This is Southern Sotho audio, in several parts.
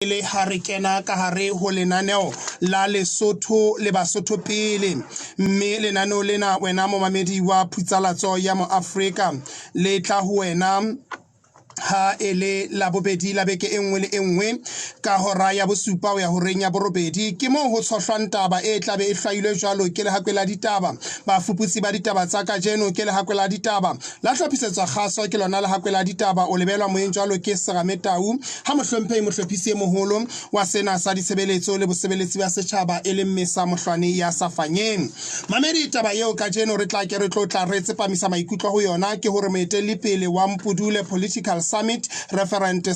le harikena ka hare ho lenaneo la Lesotho le Basotho pele mme lenaneo lena wena momamedi wa Putsalatso ya mo Afrika le tla ho wena ha ele la bobedi la beke engwe le engwe ka hora ya bosupa o ya horeng ya borobedi ke mo ho tshohlwang taba e tlabe e hlwailwe jwalo ke le hakwela ditaba ba fuputsi ba ditaba tsa kajeno ke le hakwela ditaba la hlophisetswa kgaso ke lona le hakwela ditaba o lebelwa moeng jwalo ke Serame Tau ha mohlomphehi mohlophisi e moholo wa sena sa ditshebeletso le bosebeletsi ba setjhaba e leng Mmesa Mohlwane ya Safanyeng mamedi taba eo kajeno re tla re tsepamisa maikutlo ho yona ke hore moetelli pele wa Mpudule Political Summit referent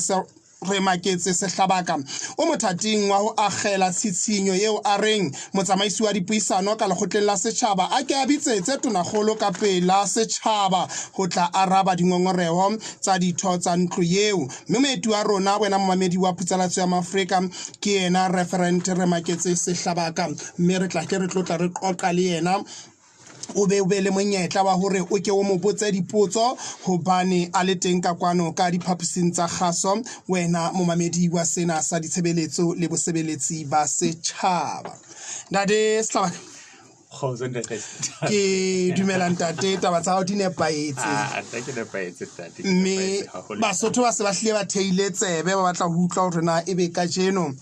re maketse Sehlabaka o mothating wa ho akgela tshitshinyo eo a reng motsamaisi wa dipuisano ka lekgotleng la setjhaba a ke a bitsetse tonakgolo ka pela setjhaba ho tla araba dingongoreho tsa ditho tsa ntlo eo mme moeti wa rona wena momamedi wa Putsalatso ya Afrika ke yena referent re maketse Sehlabaka mme re tla re qoqa le yena o be le monyetla wa hore o ke o mo botse dipotso hobane a le teng ka kwano ka diphaposing tsa kgaso wena momamedi wa sena sa ditshebeletso le bosebeletsi ba setjhaba Ntate Sehlabaka ke dumela ntate taba tsa hao di nepaetse mme Basotho ba se ba hlile ba theile tsebe ba batla ho utlwa hore na ebe kajeno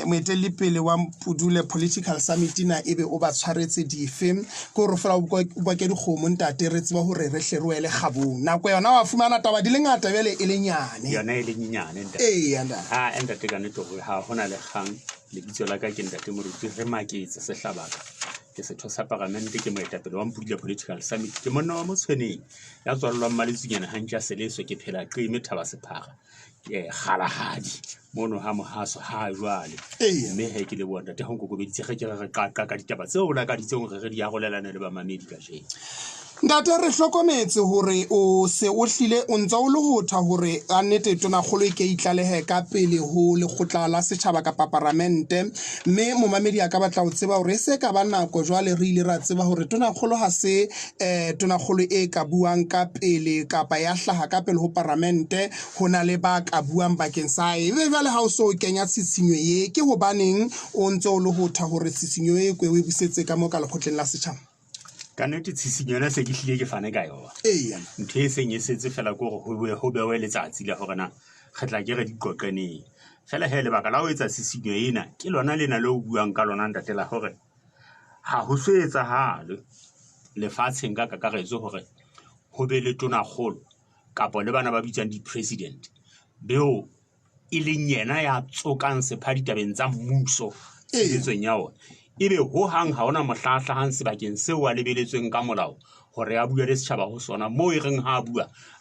moetelli pele wa Mpudule Political Summit na ebe o ba tshwaretse dife ko re fela o bua ke dikgomo ntate re tseba hore re hle rwele kgabong nako yona wa fumana taba di le ngata bele e le nyane yona e le nyane ntate ntate ka nnete hore ha hona le kgang lebitso la ka ke ntate Moruti re maketse Sehlabaka ke setho sa parlamente ke moetapele wa Mpudule Political Summit ke monna wa Motshweneng ya tswallwang Maletsinyana hantja seleso ke phela qime Thaba Sephara kgalahadi mono ha mohaso ha jwale mme he ke le bona ntate ho nkokobeditse ge ke re qaqa ka ditaba tseo la ka ditseng re di arolelana le ba mamedi ka jeng Ntate re hlokometse hore o se o hlile o ntse o le hotha hore a nnete tonakgolo e ke itlalehe ka pele ho lekgotla la setjhaba kapa parlamente mme momamedi a ka batla ho tseba hore se ka ba nako jwale re ile ra tseba hore tonakgolo ha se tonakgolo e ka buang ka pele kapa ya hlaha ka pele ho parlamente hona le ba ka buang bakeng sa ebe jwale ha o so kenya tshitshinyo ye ke hobaneng o ntse o le hotha hore tshitshinyo e kwe o e busetse ka mo ka lekgotleng la setjhaba ka nnete tshisinyo se ke hlile ke fane ka yona ntho e seng e setse fela ko ho bewe letsatsi la hore na kgetla ke re diqoqeneng fela he lebaka la ho etsa tshisinyo ena ke lona lena le o buang ka lona ntate la hore ha ho so etsahale lefatsheng ka kakaretso hore ho be le tonakgolo kapa le bana ba bitswang di-president beo e leng yena ya tsokang sephadi tabeng tsa mmuso tshebetsong ya ona ebe ho hang ha ona mohlahlahang sebakeng seo a lebeletsweng ka molao hore a bua le setjhaba ho sona mo e reng ha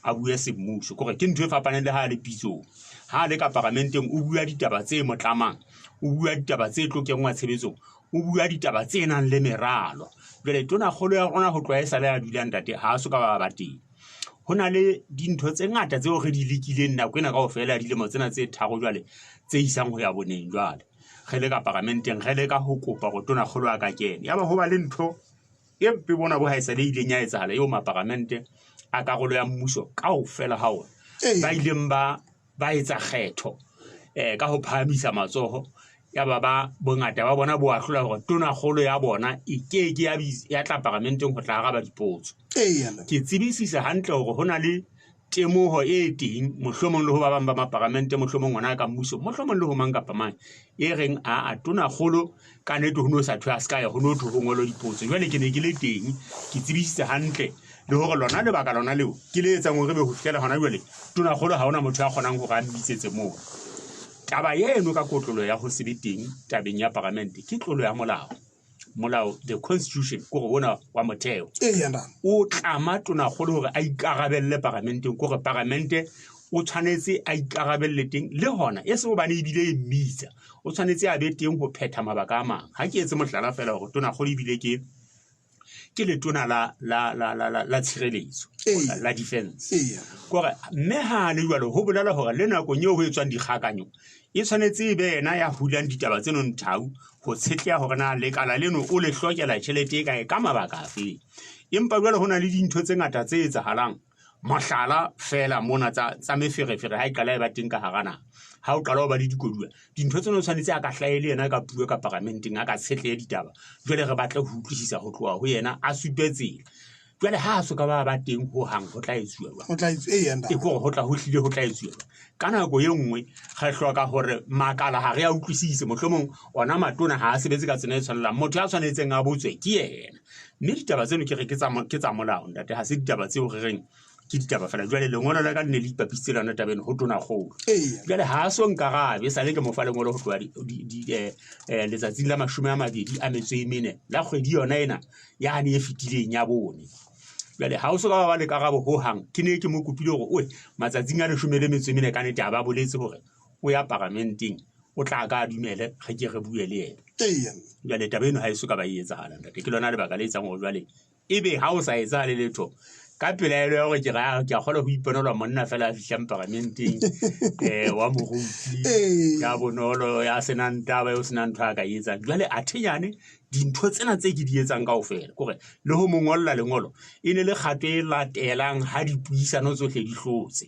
a bua semmuso kore ke ntho e fapaneng le ha le pitsong ha le ka parlamenteng o bua ditaba tse motlamang o bua ditaba tse tlokengwa tshebetsong o bua ditaba tse nang le meralo jwale tonakgolo ya rona ho tlwae sale ya dulang ntate ha so ka ba teng hona le dintho tse ngata tseo re di lekileng nako ena kaofela dilemo tsena tse tharo jwale tse isang ho ya boneng jwale ge le ka parlamenteng ge le ka ho kopa go tonakgolo a ka kene ya ba ho ba le ntho e mpe bona bo haesale ileng ya etsahala eo maparlamente a karolo ya mmuso kaofela ha ona ba ileng ba etsa kgetho ka ho phahamisa matsoho ya ba bongata ba bona bo ahlola hore tonakgolo ya bona e keke ya tla parlamenteng ho tla araba dipotso ke tsebisisa hantle hore hona le temoho e teng mohlomong le ho ba bang ba maparlamente mohlomong ngwana ka mmuso mohlomong le ho mang kapa mang e reng a tonakgolo ka nnete ho no sa thwa ska ya ho no thwe ho ngolo dipotso jwale ke ne ke le teng ke tsebisisa hantle le hore lona le baka lona leo ke le etsang hore be ho fihlela hona jwale tonakgolo ha ona motho a kgonang hore a mbitsetse moo taba yeno ka kotlolo ya ho sebe teng tabeng ya parlamente ke tlolo ya molao the constitution kore bona wa motheo o tlama tonakgolo hore a ikarabelle parlamenteng kore parlamente o tshwanetse a ikarabelle teng le hona e se bobane ebile e mmitsa o tshwanetse a be teng ho phetha mabaka a mang ha ke etse mohlala fela hore tonakgolo ebile ke letona la tshireletso la defense kore mme ha le jwalo ho bolela hore le nakong eo ho etswang dikgakanyo e tshwanetse e be yena ya hulang ditaba tseno nthau ho tshetleha hore na lekala leno o le hlokela tjhelete e kae ka mabaka a feng empa jwale hona le dintho tse ngata tse etsahalang mohlala fela mona tsa meferefere ha e qala e ba teng ka hara naha ha o qala ho ba le dikoduwa dintho tseno tshwanetse a ka hlaele yena ka puo ka parlamenteng a ka tshetleye ditaba jwale re batle ho utlwisisa ho tloha ho yena a supetsela jwale ha a soka ba teng ho hang ho tla etsuwa e go ho tla ho hlile ho tla etsuwa ka nako ye nngwe ga hloka hore makala ha re a utlwisise mohlomong ona matona ha a sebetse ka tsena e tshwanelang motho ya tshwanetseng a botswe ke yena mme ditaba tseno ke re ke tsa molao ntate ha se ditaba tseo re reng ke ditaba fela jwale lengolo la ka ne le ipapisitse lana tabeng ho tona kgolo jwale ha a so nkarabe sa le ke mo fa lengolo ho tloha letsatsing la 24 la kgwedi yona ena yane e fetileng ya bone jwale ha o so ka ba le karabo ho hang ke ne ke mo kopile hore matsatsing a 14 ka nete a ba boletse hore o ya parlamenteng o tla ka dumele ge ke re bue le yena jwale taba eno ha e so ka ba e etsahala ntate ke lona lebaka le etsang hore jwale ebe ha o sa etsahale letho ka pelaelo ya gore ke a kgolwa ho iponelwa monna fela a fihlang parlamenteng wa moruti ya bonolo ya senang taba eo senang ntho a ka etsang jwale athenyane dintho tsena tse ke di etsang kaofela kore le ho mongolla lengolo e ne le kgato e latelang ha dipuisano tsohle di hlotse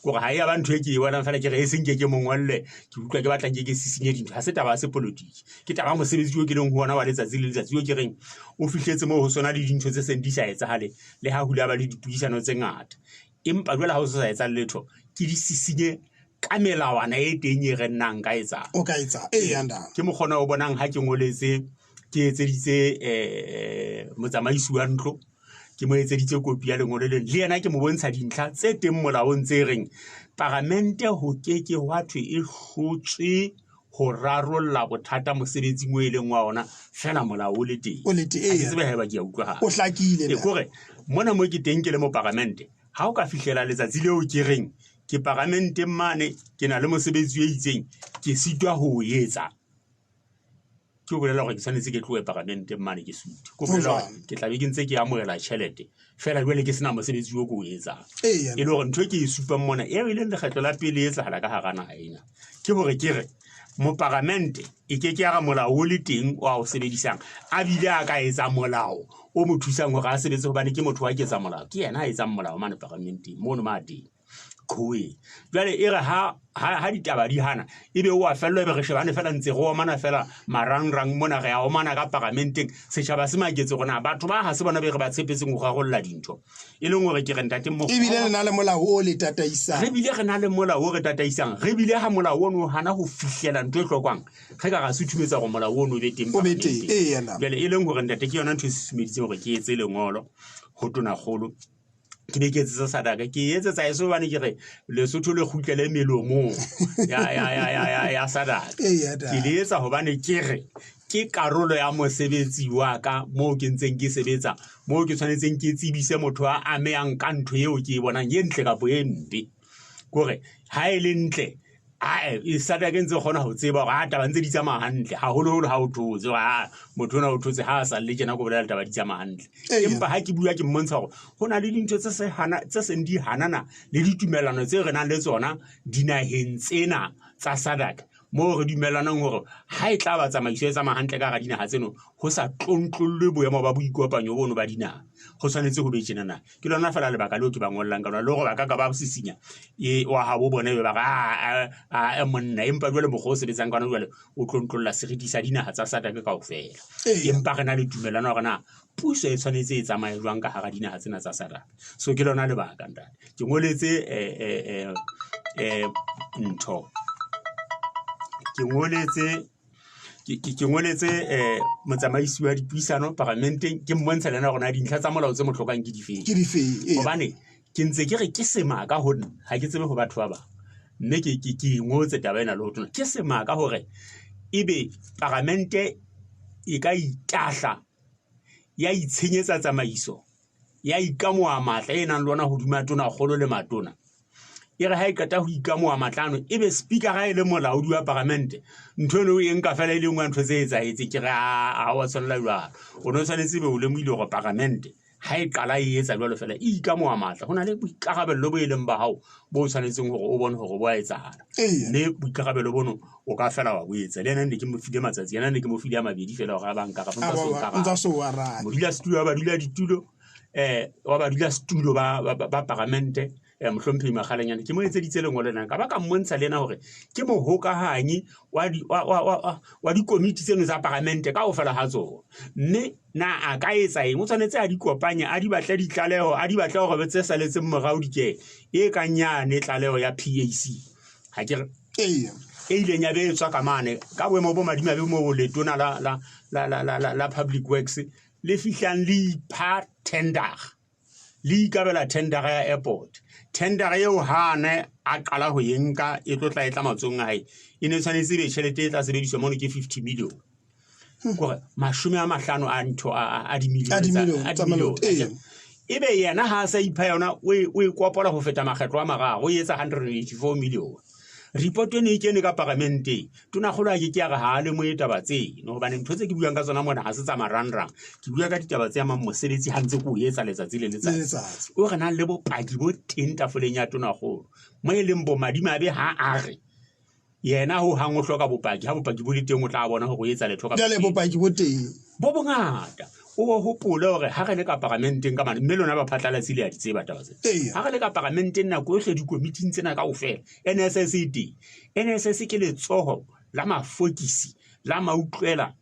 kore ha e ba ntho e ke e bonang fela ke re e seng ke mongolle ke utlwa ke batlang ke sisinye dintho ha se taba se politiki ke taba mosebetsi o ke leng ho ona wa letsatsi le letsatsi o ke reng o fihletse mo ho sona le dintho tse seng di sa etsahale le ha hula ba le dipuisano tse ngata empa jwale ha o sa etsa letho ke di sisinye ka melawana e teng e re nnang ka etsa o ka etsa yanda ke mo kgona o bonang ha ke ngoletse ke etseditse motsamaisi wa ntlo ke mo etseditse kopi ya lengolo le yena ke mo bontsha dintlha tse teng molaong tse reng parlamente ho keke wa thwe e hlotswe ho rarolla bothata mosebetsing o eleng wa ona fela molao o le teng tsebe ha ba ke a utlwa ha o hlakile kore mona mo ke teng ke le mo parlamente ha o ka fihlela letsatsi leo ke reng ke parlamenteng mane ke na le mosebetsi o itseng ke sitwa ho o etsa ke bolela gore ke tshwanetse ke tloe parlamenteng mane ke suti ko bolela ke tla be ke ntse ke amohela tšhelete fela jwale ke sena mosebetsi o ko o etsang e le gore ntho e ke e supang mona e leng lekgetlo la pele e etsahala ka hara naha ena ke hore ke re mo parlamente e ke ya ga molao o le teng wa o sebedisang a bile a ka etsa molao o mo thusang hore a sebetse hobane ke motho wa ke etsa molao ke yena a etsang molao mane parlamenteng mono ma teng khoe jwale e re ha ditaba di hana ebe o a fellwa ebe re shebane fela ntse go omana fela marangrang mona re a omana ka parlamenteng setjhaba se maketse gona batho ba ha se bona be re ba tshepetseng go gagolla dintho e leng gore ke re ntate mo ebile re na le molao o le tataisang re bile re na le molao o re tataisang re bile ha molao ono hana ho fihlela ntwe hlokwang ge ka ga se thumetsa go molao ono be teng jwale e leng gore ntate ke yona ntho e susumeditseng gore ke etse lengolo ho tona kgolo ke be ke etsetsa sadaka ke etsetsa eso bane ke re Lesotho le kgutlele melomong ya sadaka ke le etsa hobane ke re ke karolo ya mosebetsi wa ka moo ke ntseng ke sebetsa moo ke tshwanetseng ke tsebise motho a amehang ka ntho eo ke e bonang ye ntle kapo e mpe kore ha e le ntle e sadaka ntse kgona ho tseba gore taba ntse di tsamaya hantle haholoholo ha o thotse motho ona o thotse ha a sa le tjena ko bolela taba di tsamaya hantle empa ha ke bua ke mmontsha gore ho na le dintho tse seng di hanana le ditumellano tse re nang le tsona dinaheng tsena tsa sadaka moo re dumellanang hore ha e tla ba tsamaiso e tsamaya hantle ka ga dinaha tseno ho sa tlontlollwe boemo ba boikopanyo bono ba dinaha go tshwanetse go be tjenana ke lona fela lebaka leo ke ba ngollang ka lona le gore ba ka ba sisinya wa habo bone ba ga monna empa jwale mokgwa o sebetsang kana jwale o tlontlolla seriti sa dinaha tsa sadaka kaofela empa re na le tumellano gore na puso e tshwanetse e tsamaye jwang ka hara dinaha tsena tsa sadaka so ke lona lebaka ntate ke ngoletse ntho ke ngoletse motsamaisi wa dipuisano parlamenteng ke mmontsha lena gona dintlha tsa molao tse motlhokang ke difeng gobane ke ntse ke re ke semaka ho nna ha ke tsebe ho batho ba mme ke ngotse taba ena le ho tona ke semaka hore ebe parlamente e ka itahla ya itshenyetsa tsamaiso ya ikamoa matla e nang le ona hodima tona kgolo le matona e re ha e qeta ho ikamoa matlano ebe speaker ga ile molaodi wa parlamente ntho eno e nka fela ile ngwa ntho tse etsahetse ke re a wa tshwanela jwalo o no tshwanetse be o lemohile gore parlamente ha e qala e etsa jwalo fela e ikamoa matla ho na le boikarabelo bo eleng ba hao bo tshwanetseng gore o bone gore bo a etsahala mme boikarabelo bono o ka fela wa bo etsa le yena ne ke mo file matsatsi yena ne ke mo file a mabedi fela gore a banka ka ntsa so wa rata mo dila studio ba dila ditulo wa ba dula studio ba parlamente mohlompheng magalenyana ke mo etseditse lengwe lena ka ba ka mmontsha lena hore ke mohokahanyi wa dikomiti tseno tsa parlamente ka ofela ha tsona mme na a ka etsa eng o tshwanetse a di kopanye a di batla ditlaleho a di batla hore tse saletseng morao dike e kanyane tlaleho ya PAC ha ke e ileng ya betswa ka mane ka boemo bo madima be mo letona la public works le fihlang le ipha tender le ikabela tender ya airport tender eo hane a qala ho yenka e tlo tla etla matsong a hae e ne tshwanetse be tšhelete e tla sebediswa mono ke 50 million gore 50 a ntho a di million ebe yena ha sa ipha yona o e kopola ho feta makgetlo a mararo o etsa 184 million report ene e kene ka parlamente tona kgolo a ke ya ga ha le moetaba tse no ba ne ntho tse ke buang ka tsona mona ha se tsa marangrang ke bua ka ditaba tse ya mosebetsi ha ntse go etsa letsatsi le letsatsi o re na le bopaki bo teng tafoleng ya tona kgolo mo e leng bo madimabe ha a re yena ho hang o hloka bopaki ha bopaki bo le teng o tla bona hore o etsa letho ka le bopaki bo teng bo bongata o hopole hore ha re le ka parlamenteng ka mane mme lona ba phatlalatsi le ya ditseba taba tse ha re le ka parlamenteng nako ohle dikomiting tsena ka ofela NSS ke letsoho la mafokisi la mautlwela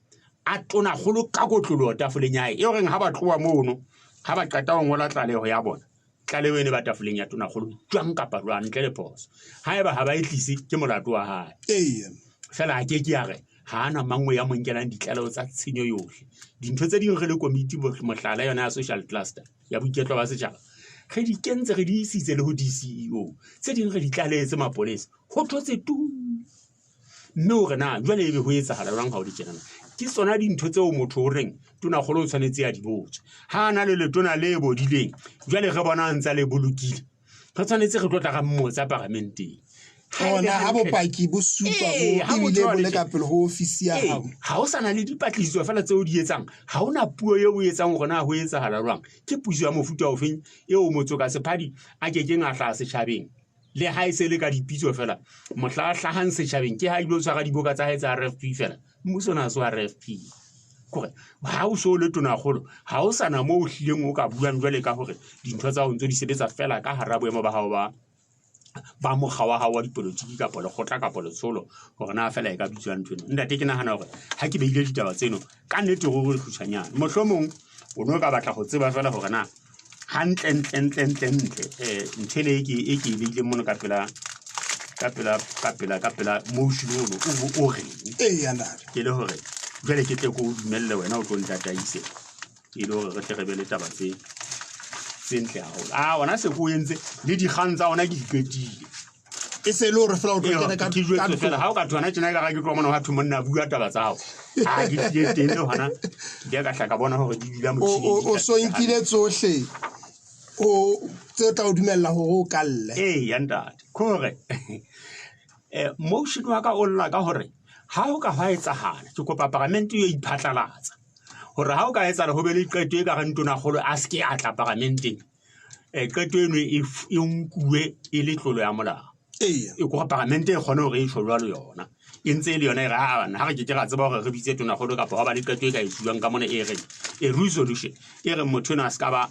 a tona kgolo ka kotlolo tafoleng ya hae e reng ha ba tloa mono ha ba qeta ho ngola tlaleho ya bona tlaleho ene ba tafoleng ya tona kgolo jwang kapa jwang ntle le phoso haeba ha ba etlise ke molato wa hae fela ha ke ya re ha ana mangwe ya monkelang ditlaleho tsa tshenyo yohle dintho tse ding re le komiti mohlala yona ya social cluster ya boiketlo ba setjhaba re di kentse re di isitse le ho di-CEO tse ding re di tlaletse mapolesa ho thotse tu mme o re na jwale ebe ho etsahala jwang ha o di kenana ke tsona dintho tseo motho o reng tona kgolo o tshwanetse ya di botsa ha ana le letona le bodileng jwale re bona ntse le bolokile re tshwanetse re tlotla ga mmotsa parlamenteng ona ha bopaki bo supa bo ile bo le ka pele ho ofisi ya hao ha o sana le dipatlisiso fela tseo di etsang ha ona puo eo o etsang hore na ho etsahala jwang ke puso ya mofuta ofeng eo motso ka sephadi a ke keng a hla setjhabeng le ha e se le ka dipitso fela mohla hlahang setjhabeng ke ha ilo tshwara diboka tsa hae tsa RFP fela mmuso na so RFP kore ha o so le tona kgolo ha o sana mo o hlileng o ka buang jwale ka hore dintho tsa ho ntse di sebetsa fela ka hara boemo ba hao ba mogwa wa dipolotiki ka polo khotla ka polo solo hore na fela e ka bitswang ntwe ntate ke nahana hore ha ke beile ditaba tseno ka nnete go khutshwanyana mohlomong o no ka batla go tseba fela hore na hantle ntele e ke beile mono ka pela motion o re yandare ke le hore jwale ke tle go dumelle wena o tlo ntataise ke le hore re tle re be le taba tse sentle haholo ona se go entse le dikgang tsa ona ke diketile e se le hore fela o tlo kena ka fela ha o ka thona tjena ka ke tlo mona ha thumonna bua taba tsa hao ha ke tlile teng le hona ke ka hla ka bona hore di dula motšhini o so nkile tsohle o tse tla o dumella hore o kalle ya ntate kore motion wa ka o lla ka hore ha o ka ha etsahala ke kopa parlament yo iphatlalatsa hore ha o ka etsa le ho be le qeto e ka reng tona kgolo a ske a tla parlamenteng qeto eno e nkuwe e le tlolo ya molao e go parlamente e kgone hore e tshwelwa le yona e ntse le yona e re ha re ke ra tseba hore re bitse tona kgolo kapa ba le qeto e ka e tsuwang ka mona e re e resolution e re motho na ska ba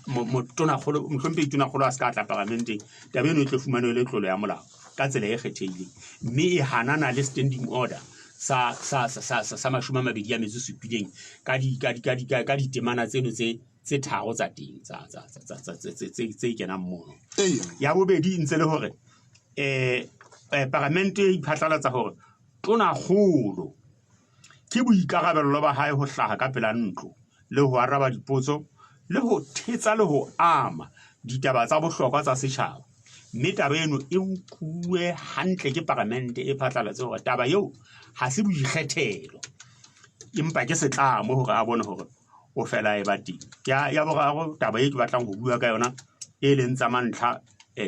tona kgolo mhlompe tona kgolo a ska tla parlamenteng tabe eno e tlo fumana le tlolo ya molao ka tsela e kgethehileng mme e hanana le standing order sa mashome a mabedi a metso supileng ka ditemana tseno tse tharo tsa teng tse kenang mono ya bobedi ntse le hore parlamente e iphatlalatsa hore tona kgolo ke boikarabello ba hae ho hlaha ka pela ntlo le ho araba dipotso le ho thetsa le ho ama ditaba tsa bohlokwa tsa setjhaba mme taba eno e nkuwe hantle ke parlamente e phatlalatsa hore taba eo ha se boikgethelo empa ke setlamo hore a bone hore o fela e ba teng ya boraro taba e ke batlang go bua ka yona e leng tsa mantlha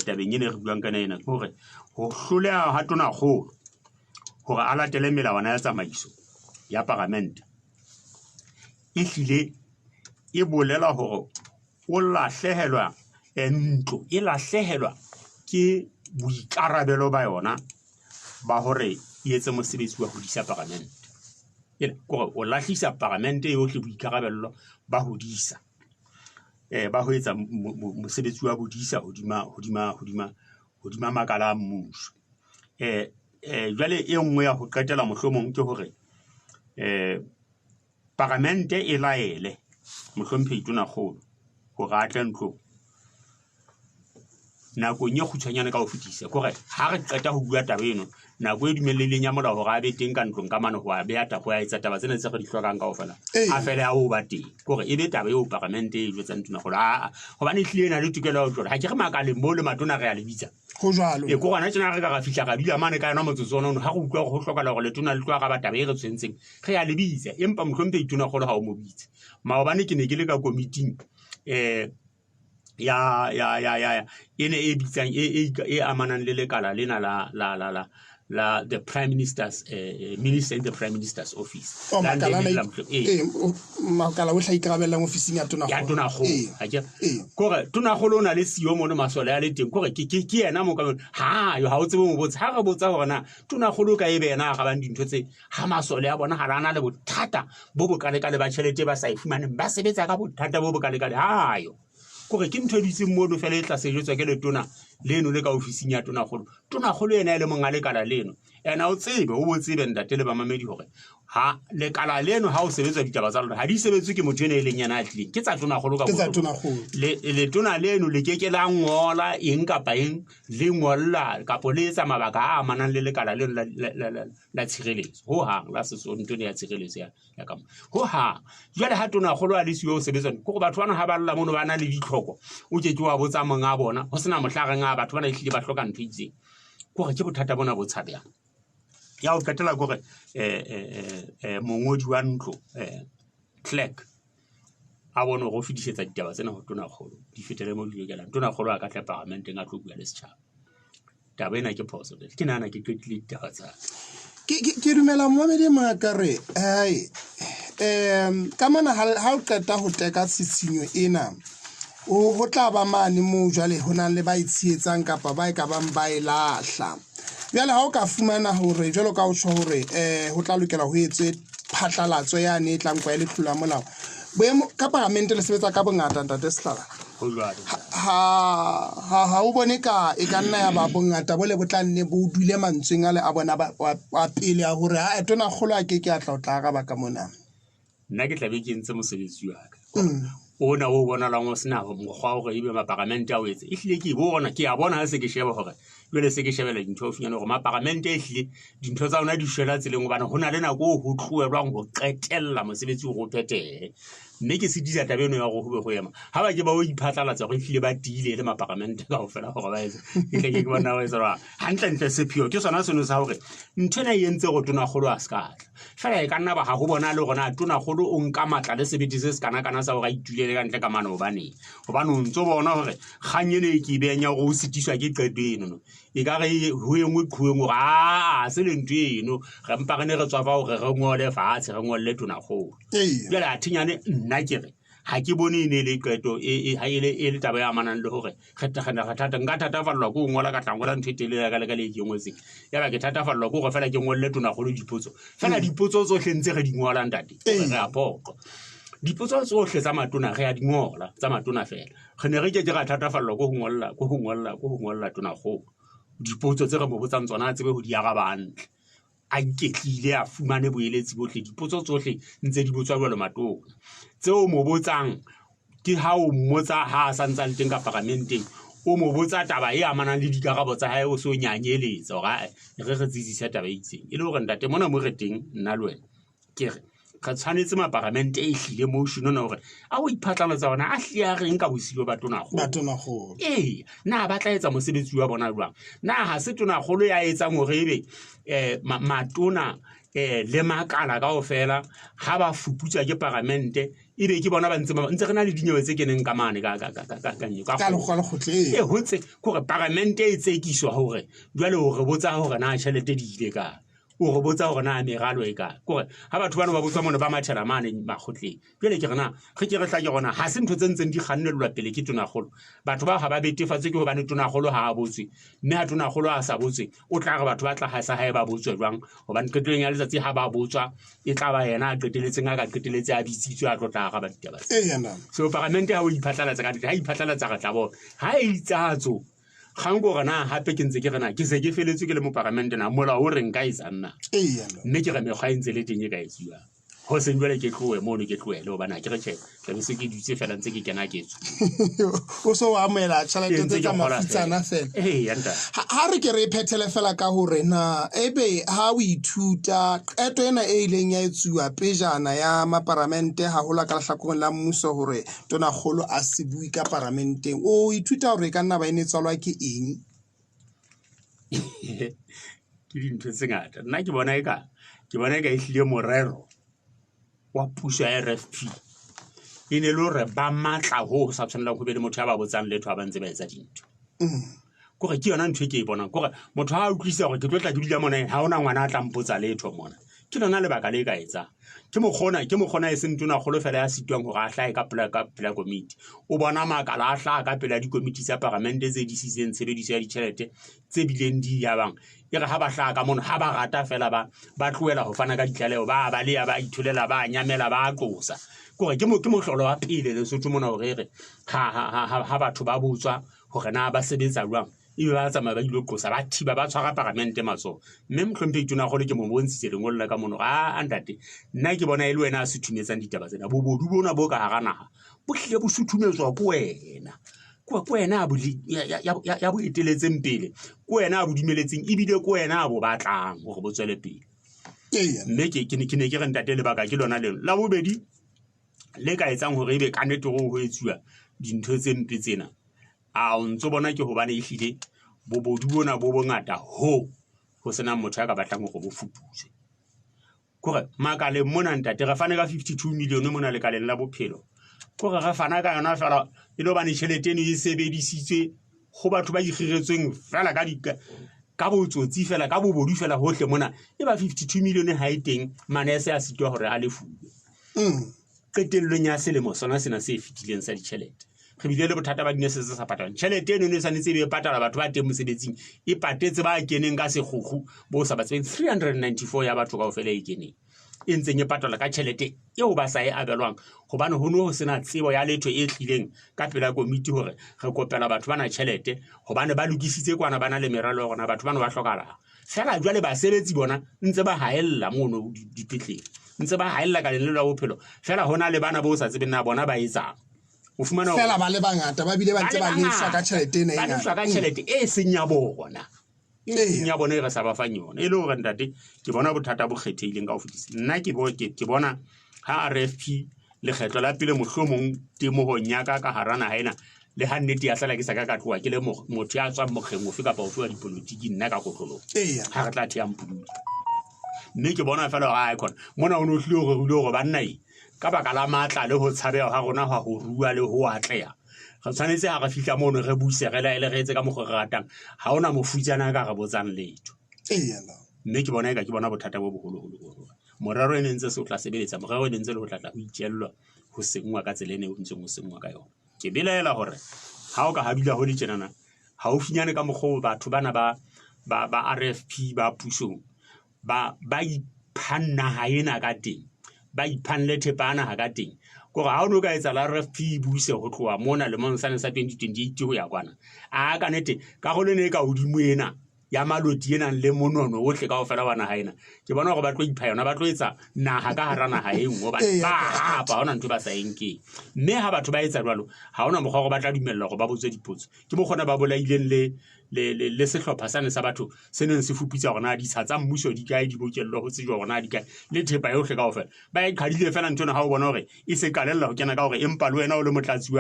tabeng ene re buang ka ena ke hore ho hloleha ha tona kgolo hore a latele melawana ya tsamaiso ya parlamente e hlile e bolela hore o lahlehelwa ntlo e lahlehelwa ke boikarabelo ba yona ba hore e etse mosebetsi wa ho disa parlamente gore o lahlisa parlamente yohle boikarabello ba ho disa ba ho etsa mosebetsi wa bodisa hodima makala a mmuso. Jwale e nngwe ya ho qetela mohlomong ke hore parlamente e laele mohlomphei Tonakgolo hore a tle ntlong nakong e kgutshwanyane ka ho fetisa kore ha re qeta ho bua taba eno nako e dumelleleng ya molao hore a be teng ka ntlong ka mane ho a beha taba ya etsa taba tsena tse re di hlokang kaofela a fele a ho ba teng kore e be taba eo parlamente e jwetsang Tonakgolo hobane ehlile ena le tokelo ya ho tlola ha ke re makaleng mo le matona re a lebitsa go jalo ko gona tsena re ka ga fihla ka dula mane ka yona motsotso ona ha go utlwa go hlokahala gore letona le tloa ga ba taba e re tshwentseng re a lebitsa empa mohlomphei Tonakgolo ha o mo bitse maobane ke ne ke le ka committee ya ene e bitsang e amanang le lekala lena la the prime minister's minister in the prime minister's office makala o tlaikarabellang ofising ya Tonakgolo kore Tonakgolo o na le siyo mo le masole a le teng kore ke yena mo ka ha o tsebe mo botsa ha re botsa hore Tonakgolo ka ebe yena ga bang dintho tse ha masole a bona ha rana le bothata bo bokalekale ba tšhelete ba sa ifumaneng ba sebetsa ka bothata bo bokalekale hayo kore ke ntho di tseng mo do fela e tla sejetswa ke letona leno le ka ofising ya Tonakgolo yena e le monga lekala leno ena o tsebe o botsebe ntate le bamamedi hore ha lekala leno ha o sebetswa ditaba tsa lona ha di sebetswe ke motho ene e leng yana a tlileng ke tsa Tonakgolo ka letona leno le keke la ngola eng kapa eng le ngolla kapo le etsa mabaka a amanang le lekala leno la tshireletso ho hang la sesonto ne ya tshireletso ya ka ho hang jwale ha Tonakgolo a le siyo o sebetswa go batho bana ha ba lla mono ba na le ditlhoko o ke wa botsa monga bona ho sena mohlageng a batho bana ehlile ba hloka ntho itseng gore ke bothata bona bo tshabeyang ya o qetela gore mongodi wa ntlo clerk a bone go fetisetsa ditaba tsena ho Tonakgolo di fetele mo di lokelang Tonakgolo a ka tla parlamenteng a tlo bua le setjhaba taba ena ke phoso ke nana ke qetile ditaba tsa ke dumela mmamedi mo ka re ka mana ha o qeta ho teka sitsinyo ena ho tla ba mane mo jwale ho nang le ba itshietsang kapa ba ka bang ba ilahla bjale ha o ka fumana hore jwalo ka o tsho hore ho tla lokela ho etswe phatlalatso yane e tlang kwa ile tlula molao boemo ka parlamente le sebetsa ka bongata ntate Sehlala ha o bone ka e ka nna ya ba bongata bo le botlanne bo dule mantsweng a le a bona wa pele ya hore ha Tonakgolo a ke a tla o tla ga ba ka mona nna ke tlabe ke ntse mosebetsi wa ka ona o bona la ngo sena mokgwa hore ebe maparamente a o etse ehlile ke bona ke a bona ha se ke sheba hore jwale se ke shebela dintho o finyana hore maparamente ehlile dintho tsa ona di shwela tseleng hobane ho na le nako ho tloelwang ho qetella mosebetsi o go phethehe mme ke se disa tabeno ya go hobe go ema ha ba ke ba o iphatlalatsa go ehlile ba tiile le maparamente ka ho fela hore ba etse ke bona ho etsa hantle sepheo ke sona seno sa hore ntho ena e entse go Tonakgolo a ska fela e ka nna ba ha go bona le gona Tonakgolo o nka matla le sebedi se kana sa hore a itulele ka ntle ka mane hobane o ntso bona hore kganyene e ke benya go sitiswa ke qeto eno e ka re ho engwe qhueng hore se le ntho eno re mpa re ne re tswa fa hore re ngole fatshe re ngolle Tonakgolo jwale a thinyane nna ke re ha ke bone ne le qeto e le taba ya amanang le hore nka thatafallwa ko ngola ka tlangola ntho e telele ka le ke ngwetseng ya ba ke thatafallwa ko go fela ke ngolle Tonakgolo dipotso fela dipotso tsohle ntse re di ngola ntate re a poko dipotso tsohle tsa matona re a di ngola tsa matona fela re ne re ke ra thatafallwa ko ho ngolla Tonakgolo dipotso tse re mo botsang tsona tsebe ho di araba hantle a iketlile a fumane boeletsi bohle dipotso tsohle ntse di botswa jwalo matona tseo mo botsang ke ha o mmotsa ha sa ntsa le teng ka parlamenteng o mo botsa taba e amanang le dikarabo tsa hae o so nyanyeletsa hore re tsitsisa taba e itseng e le hore ntate mona mo re teng nna le wena ke re ka tshwanetse maparamente e hlile motion ona hore a o iphatlalatsa ona a hlia reng ka bosilo ba Tonakgolo na ba tla etsa mosebetsi wa bona jwang na ha se Tonakgolo ya etsang hore ebe matona le makala kaofela ha ba fuputswa ke parlamente ebe ke bona ba ntse re na le dinyewe tse keneng ka mane ka hotse gore parlamente e tsekiswa hore jwale hore botsa hore na tšhelete di ile ka o go botsa gore na meralo e ka gore ha batho bana ba botswa mona ba mathela mane makgotleng pele ke rena ge ke re tla ke gona ha se ntho tse ntseng di gannelwa pele ke tonagolo batho ba ga ba betefatswe ke go bane tonagolo ha a botswe mme ha tonagolo a sa botswe o tla re batho ba tla ga sa hae ba botswe jwang gobane qeteleng ya letsatsi ha ba botswa e tla ba yena a qeteletseng a ka qeteletse a bitsitswe a tlotla ga ba ditaba so parlamente ha o iphatlalatsa ka ha iphatlalatsa ga tla bona ha e itsatso gang go gana hape ke ntse ke rena ke se ke feletswe ke le mo parlamente na mola o reng ka isana mme ke ga mekgwa entse le teng e ka etsiwa ho se njwele ke tloe mono ke tloele bana ke re tshela ke be se ke dutse fela ntse ke kena ke etsu o so wa amela tšhelete tse tsa mafitsana fela yanta ha re ke re phethele fela ka hore na ebe ha o ithuta qeto ena e ileng ya etsuwa pejana ya maparamente ha hola ka hlakoreng la mmuso hore tonakgolo a se bui ka parlamenteng o ithuta hore ka nna ba ene tsalwa ke eng ke dintho tse ngata nna ke bona e ka ehlile morero wa puso ya RFP e ne le hore ba matla ho sa tshwanela go be le motho ya ba botsang letho a ba ntse ba etsa dintho kore ke yona ntho e ke e bonang kore motho ha a utlwisa gore ke tlo tla ke dula mona ha ona ngwana a tla mpotsa letho mona ke lona lebaka le ka etsa ke mokgona e seng tonakgolo fela ya sitwang hore a hlae ka pela committee o bona makala a hlaha ka pela dikomiti tsa parlamente tse di siseng tshebediso ya ditjhelete tse bileng di yabang e re ha ba hlaha ka mono ha ba rata fela ba tloela ho fana ka ditlaleho ba le ya ba ithulela ba nyamela ba qosa kore ke mohlolo wa pele Lesotho mona hore re ha batho ba botswa hore na ba sebetsa jwang e ba tsamaya ba ilo qosa ba thiba ba tshwara parlamente matso mme mhlompe itona gore ke mo bontshitse lengolo ka mono andate nna ke bona e le wena a suthumetsang ditaba tsena bobodu bona bo ka hara naha bo hlile bo suthumetswa ko wena ko wena ya bo eteletseng pele ko wena a bo dumeletseng ebile ko wena a bo batlang hore bo tswele pele mme ke ne ke re ntate lebaka ke lona leno la bobedi le ka etsang hore ebe ka nnete go etsuwa dintho tse mpe tsena a o ntse bona ke hobane e hlile bobodu bona bo bongata ho sena motho ya ka batlang go bo fuputse kore makale mona ntate re fane ka 52 million mona le kaleng la bophelo kore re fana ka yona fela e lo bane tšhelete eno e sebedisitswe go batho ba ikgiretsweng fela ka botsotsi fela ka bobodu fela hohle mona e ba 52 million ha e teng manese a sitwa hore a lefuwe qetellong ya selemo sona sena se fitileng sa ditšhelete re bile le bothata ba dinese se sa patala tšhelete eno ne sanetse be patala batho ba teng mosebetsing e patetse ba keneng ka sekgukgu bo sa batseng 394 ya batho kaofela e keneng e ntseng e patala ka tšhelete eo ba sa e abelwang gobane ho no ho sena tsebo ya letho e tlileng ka pela komiti hore re kopela batho bana tšhelete gobane ba lokisitse kwana bana le meralo gona batho bana ba hlokala fela jwale basebetsi bona ntse ba haella mono dipetlele ntse ba haella ka lenelo la bophelo fela hona le bana bo sa tsebeng na bona ba etsang o fumana fela ba le bangata ba bile ba ntse ba lefswa ka tšhelete ena ba lefswa ka tšhelete e seng ya bona ya bona e re sa ba fang yona e le hore ntate ke bona bothata bo kgethehileng ka ho fetisa nna ke bona ha RFP lekgetlo la pele mohlomong temohong ya ka hara naha ena le ha nnete ya hlala ke sa ka tloa ke le motho ya tswang mokgeng ofe kapa ofe wa dipolotiki nna ka kotlolong ha re tla thea mpudi mme ke bona fela ga icon mona o no hlile hore banna ka baka la matla le ho tshabeha ha rona ha ho rua le ho atleha re tshwanetse ha re fihla mono re buise re laele re etse ka mokgwa re ratang ha ona mofutsana ka re botsang letho mme ke bona bothata bo boholo morero e ntse se o tla sebeletsa morero e ntse le ho tlatla ho itjellwa ho sengwa ka tselene ho ntse mo sengwa ka yona ke belaela hore ha o ka habila ho ditjenana ha o finyane ka mokgwa batho bana ba RFP ba pusong ba iphanna ha ena ka teng ba iphanle thepana ha ka teng gore ha o no ka etsa la RFP buse go tloa mona le monsane sa 2028 go ya kwana a ka nete ka go lene ka hodimo ena ya maloti ena le monono ohle ka ofela bana ha ena ke bona go ba tlo ipha yona ba tlo etsa naha ka hara naha e nngwe ba hapa hona ntwe ba sa enke mme ha batho ba etsa jwalo ha ona mokgwa go ba tla dumella go ba botswe dipotso ke mo gona ba bolaileng le sehlopha sane sa batho se neng se fupitsa gona ditsha tsa mmuso di kae di bokello ho tsejwa gona di kae le thepa yohle ka ofela ba e qhadile fela ntona ha o bona hore e se kalella ho kena ka hore empa le wena o le motlatsi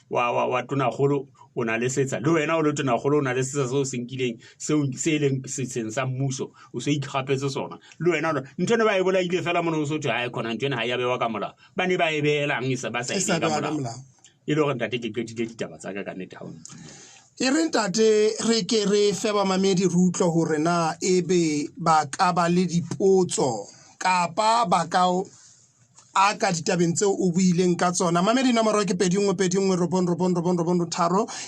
wa tonakgolo o na le setsa le wena o le tonakgolo o na le setsa seo senkileng seo se leng setseng sa mmuso o se ikgapetse sona le wena ntone ba e bolaile fela mona o so tjha ha e khona ntone ha ya bewa ka molao ba ne ba e beelang ba sa e ka molao e le gore ntate ke qetile ditaba tsa ka nnete ha o e re ntate re ke re fe ba mamedi rutlo hore na ebe ba ka ba le dipotso kapa ba ka a ka ditabeng tseo o buileng ka tsona. Mamedi nomoro ke 21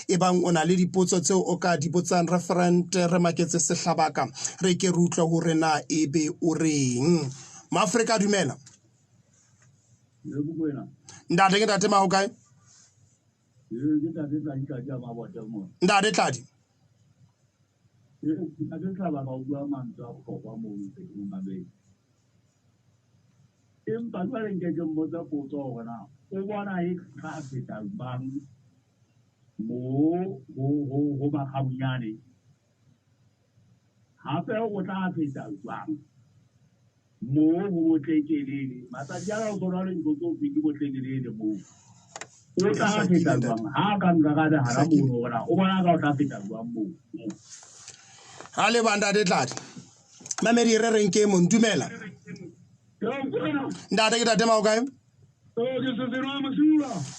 e bang o na le dipotso tseo o ka di botsang referent re maketse Sehlabaka re ke rutlo hore na ebe o reng. Maafrika dumela. Ntate ke tate maho kae? Ntate Tladi. Empa jwale nke ke mmotsa potso hore na o bona e ka feta bang mo bakgaunyane hape o tla feta jwang mo ho botlekelele matsatsi a o tsona le ntho tso fiti botlekelele mo o tla feta jwang ha ka nka ka da hara mo hore o bona ka o tla feta jwang mo ha le banda de Tladi mamedi re reng ke mo ntumela Ntate ke tate maho kae?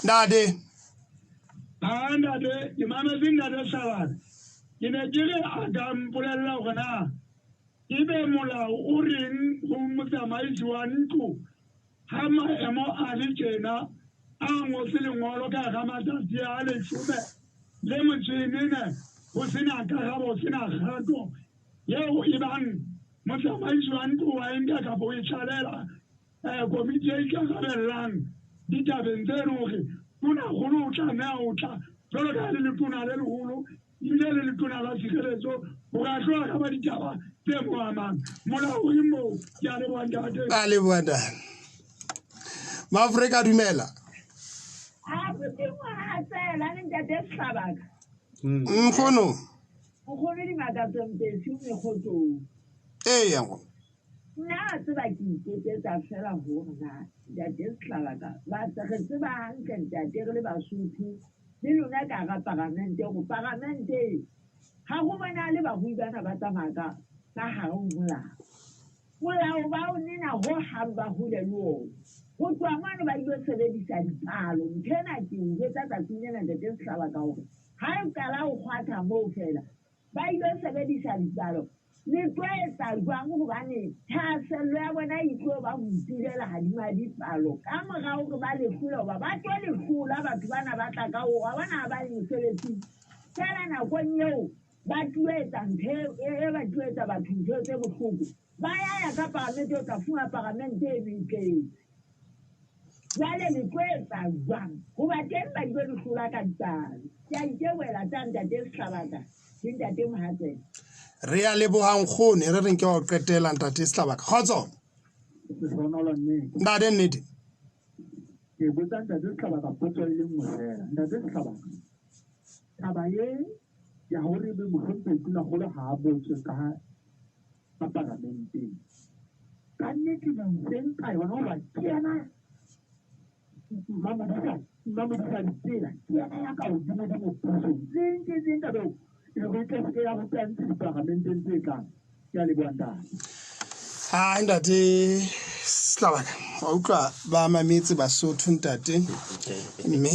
Ntate. Ntate, ke mametse ntate Shabaka. Ke ne ke re a ka mpolella hore na ebe molao o reng ho motsamaisi wa ntlo ha maemo a le tjena a ngotse lengolo ka hara matsatsi a 10 le motjhine ho sena karabo ho sena kgato yeo e bang motsamaisi wa ntlo wa enka ka bo itshalela komiti e ikarabellang ditabeng tseno hore tonakgolo o tlameha ho tla jwalo ka le letona le leholo ile le letona la tshireletso hore a tlo araba ditaba tse mo amang molao o mo ke a leboha ntate. A leboha ntate. Maafrika dumela. Ha re tswa tsela le ntate Sehlabaka. Nkgono. O khone di magatseng tse me khotso. Yango. Na tseba ke iketsetsa fela hore na ntate Sehlabaka ba tsagetse ba hantle ntate re le Basotho le lona ka ga parlamente go parlamente ha go bona le ba bui bana ba tsamaka ka ha o molao ba o nena ho hamba hole le o go tswa mane ba ile sebedisa dipalo ntena ke o jetsa tsatsing ntate Sehlabaka hore ha e kala o khwatha mo fela ba ile sebedisa dipalo le tloetsa jwang hobane thasello ya bona e tlo ba botilela hadima dipalo ka morao re ba le hlola ba tlo le hlola batho bana ba tla ka o bana ba le sebetsi tsela nakong eo ba tloetsa nthe e ba tloetsa batho ntho tse bohloko ba ya ka parlamente o tla funga parlamente e bitleng jwale le tloetsa jwang hoba teng ba ile le hlola ka ditaba ya ikewela tsa ntate Sehlabaka ke ntate Mohatsela. Re a lebohang kgone re reng ke wa qetela ntate Sehlabaka khotso ntate nnete ke botsa ntate Sehlabaka potso le nngwe fela ntate Sehlabaka taba ye ya hore be mohlompe tuna golo ha a botse ka parlamenteng ka nnete ntseng ka yona hoba ke yana mamedisa ditsela ke yana ya ka hodimo pusong tseng tabeo ha ntate Sehlabaka wa utlwa ba mametse Basotho ntate mme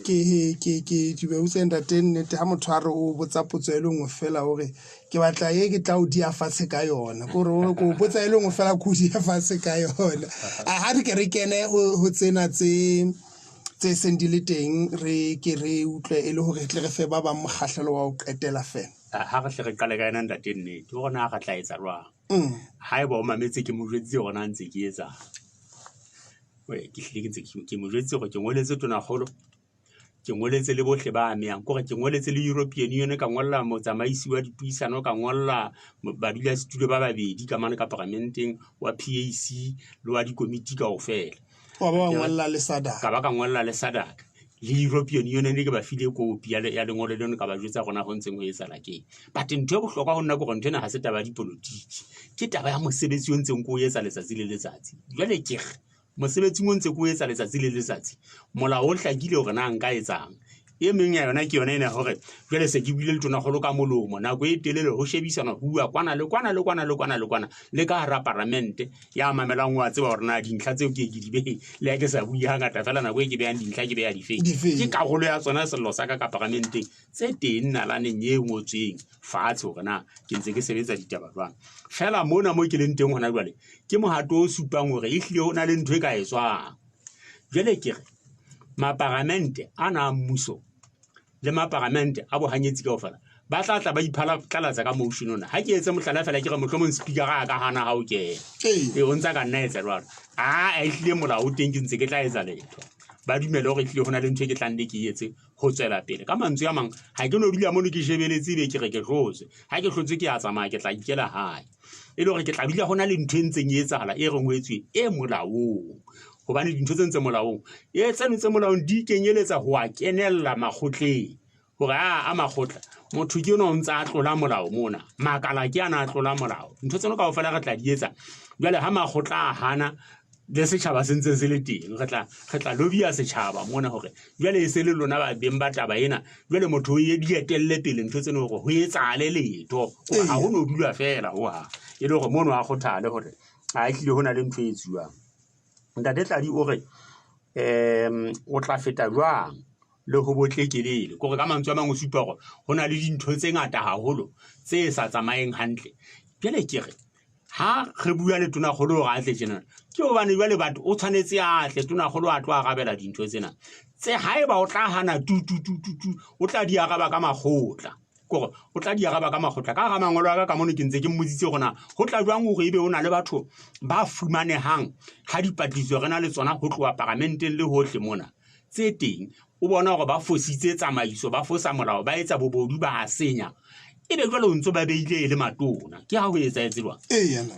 ke di be utse ntate nnete ha motho a re o botsa potso e lengwe fela hore ke batla ye ke tla o dia fatshe ka yona gore o go botsa e lengwe fela go dia fatshe ka yona ha di ke re kene ho tsena tse seng di le teng re ke re utlwe e le hore tle re fe ba ba mokgahlelo wa o qetela fela ha re hle re qale ka yena ntate nnete o gona ga tla etsa jwang ha e ba o mametse ke mo jwetse gona ntse ke etsa ke hlile ke mo jwetse gore ke ngoletse tonakgolo ke ngoletse le bohle ba amehang kore ke ngoletse le European Union ka ngolla motsamaisi wa dipuisano ka ngolla badulasetulo ba babedi ka mane ka parlamenteng wa PAC le wa dikomiti kaofela wa ba ngolla le Sadaka ka ba ka ngolla le Sadaka le European Union le ke ba file kopi ya lengolo leno ka ba jwetsa gona go ntseng go etsala ke but ntho e bohlokwa go nna go ntho ena ha se taba ya dipolotiki ke taba ya mosebetsi o ntseng go etsa letsatsi le letsatsi jwale ke mosebetsi o ntse go etsa letsatsi le letsatsi molao o hlakile gore na nka etsang e meng ya yona ke yona ena hore jwale se ke buile le tona golo ka molomo nako e telele ho shebisana ho bua kwana le ka hara parlamente ya mamelang wa tseba hore na dintlha tseo ke di behe le ya ke sa bua hangata fela nako e ke behang dintlha ke beha difeng ke karolo ya tsona sello sa ka parlamenteng tse teng nalaneng e ngotsweng fatshe hore na ke ntse ke sebetsa ditaba jwang fela mona mo ke leng teng hona jwale ke mohato o supang hore e hlile ho na le ntho e ka etswang jwale ke re maparamente ana mmuso le maparamente a bohanyetsi kaofela ba tla ba iphala tlalatsa ka motion ona ha ke etse mohlala fela ke re mohlomong speaker ga ka hana ha o ke e o ntsa ka nna etsa jwalo e hlile molao teng ke ntse ke tla etsa letho ba dumela hore hlile hona le ntho e ke tlang le ke etse ho tswela pele ka mantswe a mang ha ke no dula mono ke shebeletse be ke re ke hlotse ha ke hlotse ke a tsamaya ke tla ikela hae e le hore ke tla dula hona le ntho e ntseng e etsahala e rengwetswe e molaong hobane dintho tse ntse molaong e tsenetse molaong di kenyeletsa ho a kenella makgotleng hore a makgotla motho ke yona o ntse a tlola molao mona makala ke ana a tlola molao ntho tseno kaofela re tla di etsa jwale ha makgotla a hana le setjhaba se ntse se le teng re tla lobia setjhaba mona hore jwale e se le lona ba beng ba taba ena jwale motho o ye di etelle pele ntho tseno hore ho etsahale letho ha ho no dula fela ha e le hore mono a kgothale hore a hlile hona le ntho e etsuwang ntate Tladi o re o tla feta jwang le ho botlekelele gore ka mantswe a mang o supa gore ho na le dintho tse ngata haholo tse sa tsamaeng hantle jwale ke re ha re bua le tona golo ga atle tjena ke hobane jwale batho o tshwanetse a tle tona golo a tlo a gabela dintho tsena tse haeba o tla hana o tla di agaba ka magotla gore o tla di agaba ka magotla ka ga mangolo a ka mono ke ntse ke mmotsitse gona go tla jwang go ebe o na le batho ba fumanehang ha dipatliso re na le tsona go tloa parlamenteng le hohle mona tse teng o bona gore ba fositse tsamaiso ba fosa molao ba etsa bobodu ba senya ebe jwale o ntso ba beile le matona ke ha ho etsa etswa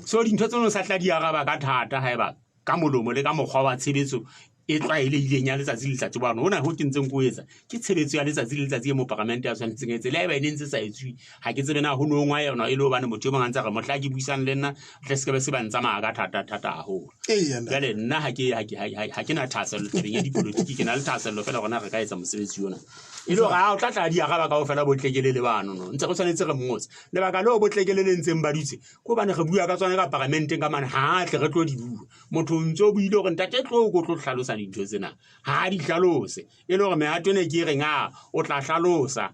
so dintho tseno sa tla di agaba ka thata haeba ka molomo le ka mokgwa wa tshebetso e tlwaelehileng ya letsatsi le letsatsi bana hona ho ke ntseng go etsa ke tshebetso ya letsatsi le letsatsi e mo parlamente ya tshwanetseng etse le ba ene ntse sa etswe ha ke tsebe na ho no ngwa yona e le hobane motho mo ngantsa re mohla ke buisang le nna tle se be se ba ntsa maga thata haholo jale nna ha ke na thasello tabeng ya dipolitiki ke na le thasello fela gona re ka etsa mosebetsi yona e le ga o tla tla di agaba kaofela botlekelele bano no ntse go tshwanetse re mmotse lebaka le o botlekelele ntseng ba ditse ko bane re bua ka tsona ka parlamenteng ka mane ha tle re tlo di bua motho ntse o buile gore ntate tlo go tlo hlalosa dintho tsena ha di hlalose e le gore mehato ne ke reng o tla hlalosa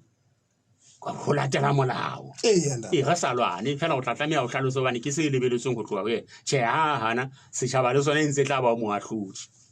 go latela molao re sa lwane fela o tla tlameha o hlalosa bane ke se lebeletseng go tloa we che hana setjhaba le sona ntse tla ba mo ahlodi